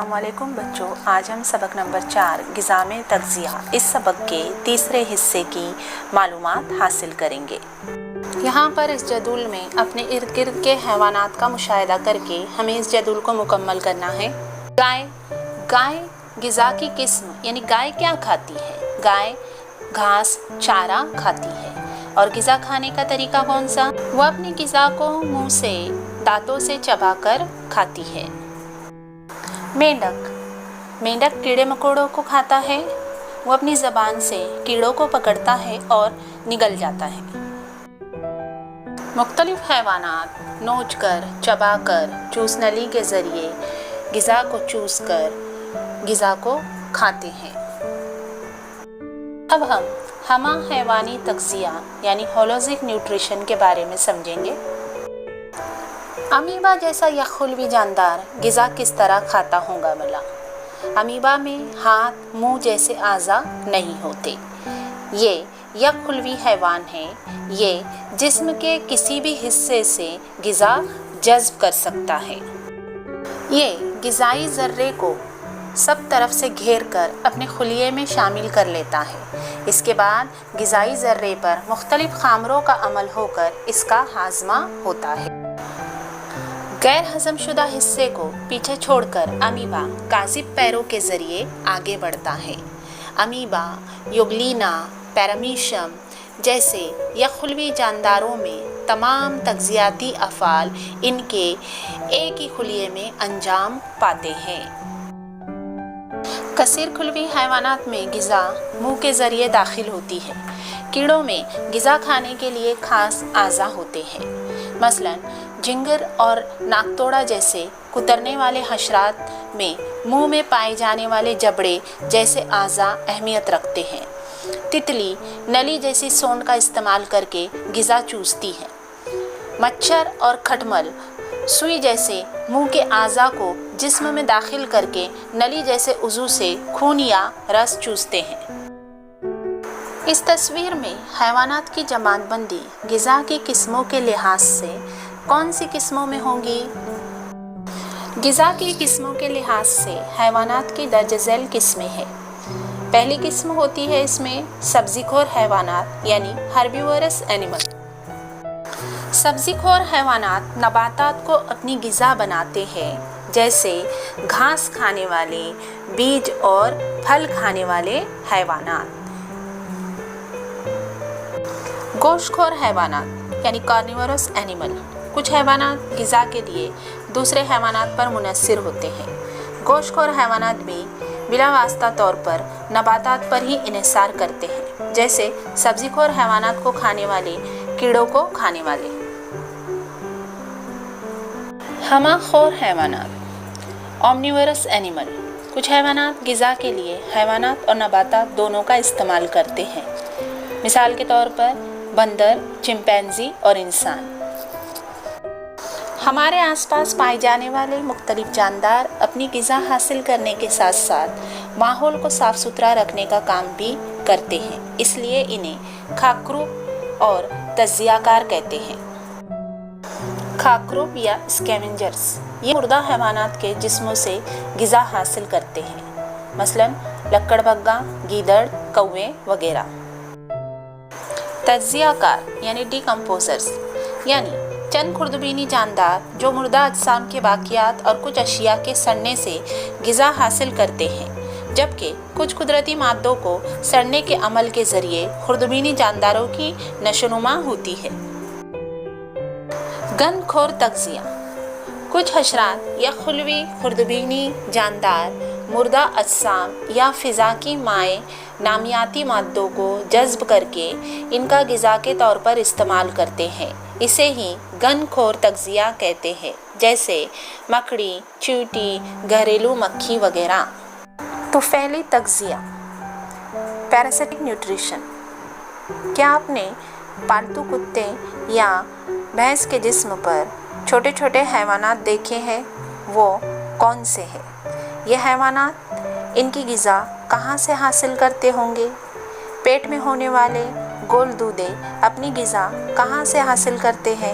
السلام علیکم بچوں، آج ہم سبق نمبر 4 غذا میں تغذیہ اس سبق کے تیسرے حصے کی معلومات حاصل کریں گے۔ یہاں پر اس جدول میں اپنے ارد گرد کے حیوانات کا مشاہدہ کر کے ہمیں اس جدول کو مکمل کرنا ہے۔ گائے غذا کی قسم یعنی گائے کیا کھاتی ہے؟ گائے گھاس چارہ کھاتی ہے۔ اور غذا کھانے کا طریقہ کون سا؟ وہ اپنی غذا کو منہ سے دانتوں سے چبا کر کھاتی ہے۔ مینڈک کیڑے مکوڑوں کو کھاتا ہے۔ وہ اپنی زبان سے کیڑوں کو پکڑتا ہے اور نگل جاتا ہے۔ مختلف حیوانات نوچ کر، چبا کر، چوس نلی کے ذریعے غذا کو چوس کر غذا کو کھاتے ہیں۔ اب ہم ہمہ حیوانی تغذیہ یعنی ہولوزک نیوٹریشن کے بارے میں سمجھیں گے۔ امیبا جیسا یخلوی جاندار غذا کس طرح کھاتا ہوگا بھلا؟ امیبا میں ہاتھ منہ جیسے اعضاء نہیں ہوتے۔ یہ یخلوی حیوان ہے۔ یہ جسم کے کسی بھی حصے سے غذا جذب کر سکتا ہے۔ یہ غذائی ذرے کو سب طرف سے گھیر کر اپنے خلیے میں شامل کر لیتا ہے۔ اس کے بعد غذائی ذرے پر مختلف خامروں کا عمل ہو کر اس کا ہاضمہ ہوتا ہے۔ غیر ہضم شدہ حصے کو پیچھے چھوڑ کر امیبا کاذب پیروں کے ذریعے آگے بڑھتا ہے۔ امیبا، یوگلینا، پیرامیشیم جیسے یخلوی جانداروں میں تمام تغذیاتی افعال ان کے ایک ہی خلیے میں انجام پاتے ہیں۔ کثیر خلوی حیوانات میں غذا منہ کے ذریعے داخل ہوتی ہے۔ کیڑوں میں غذا کھانے کے لیے خاص اعضاء ہوتے ہیں۔ مثلاً جھنگر اور ناکتوڑا جیسے کترنے والے حشرات میں منہ میں پائے جانے والے جبڑے جیسے اعضاء اہمیت رکھتے ہیں۔ تتلی نلی جیسی سونڈ کا استعمال کر کے غذا چوستی ہے۔ مچھر اور کھٹمل سوئی جیسے منہ کے اعضاء کو جسم میں داخل کر کے نلی جیسے عضو سے خون یا رس چوستے ہیں۔ اس تصویر میں حیوانات کی جماعت بندی غذا کی قسموں کے لحاظ سے کون سی قسموں میں ہوں گی؟ غذا کی قسموں کے لحاظ سے حیوانات کی درج ذیل قسمیں ہیں۔ پہلی قسم ہوتی ہے اس میں سبزی خور حیوانات یعنی ہربیورس اینیمل۔ سبزی خور حیوانات نباتات کو اپنی غذا بناتے ہیں، جیسے گھاس کھانے والے، بیج اور پھل کھانے والے حیوانات۔ گوشت خور حیوانات یعنی کارنیورس اینیمل۔ کچھ حیوانات غذا کے لیے دوسرے حیوانات پر منحصر ہوتے ہیں۔ گوشت خور حیوانات بھی بلا واسطہ طور پر نباتات پر ہی انحصار کرتے ہیں، جیسے سبزی خور حیوانات کو کھانے والے، کیڑوں کو کھانے والے۔ ہمہ خور حیوانات اومنیورس اینیمل۔ کچھ حیوانات غذا کے لیے حیوانات اور نباتات دونوں کا استعمال کرتے ہیں۔ مثال کے طور پر بندر، چمپینزی اور انسان۔ ہمارے آس پاس پائے جانے والے مختلف جاندار اپنی غذا حاصل کرنے کے ساتھ ساتھ ماحول کو صاف ستھرا رکھنے کا کام بھی کرتے ہیں، اس لیے انہیں خاکروب اور تجزیہ کار کہتے ہیں۔ خاکروب یا اسکیونجرز یہ مردہ حیوانات کے جسموں سے غذا حاصل کرتے ہیں، مثلاً لکڑ بگا، گیدڑ، کوے وغیرہ۔ تجزیہ کار یعنی ڈیکمپوزرز یعنی چند خردبینی جاندار جو مردہ اجسام کے باقیات اور کچھ اشیاء کے سڑنے سے غذا حاصل کرتے ہیں، جبکہ کچھ قدرتی مادوں کو سڑنے کے عمل کے ذریعے خردبینی جانداروں کی نشوونما ہوتی ہے۔ گند خور تغذیہ۔ کچھ حشرات یا خلوی خردبینی جاندار مردہ اجسام یا فضا کی مائع نامیاتی مادوں کو جذب کر کے ان کا غذا کے طور پر استعمال کرتے ہیں۔ اسے ہی گند خور تغذیہ کہتے ہیں، جیسے مکڑی، چیونٹی، گھریلو مکھی وغیرہ۔ طفیلی تغذیہ پیراسٹک نیوٹریشن۔ کیا آپ نے پالتو کتے یا بھینس کے جسم پر چھوٹے چھوٹے حیوانات دیکھے ہیں؟ وہ کون سے ہیں؟ یہ حیوانات ان کی غذا کہاں سے حاصل کرتے ہوں گے؟ پیٹ میں ہونے والے گول دودے اپنی غذا کہاں سے حاصل کرتے ہیں؟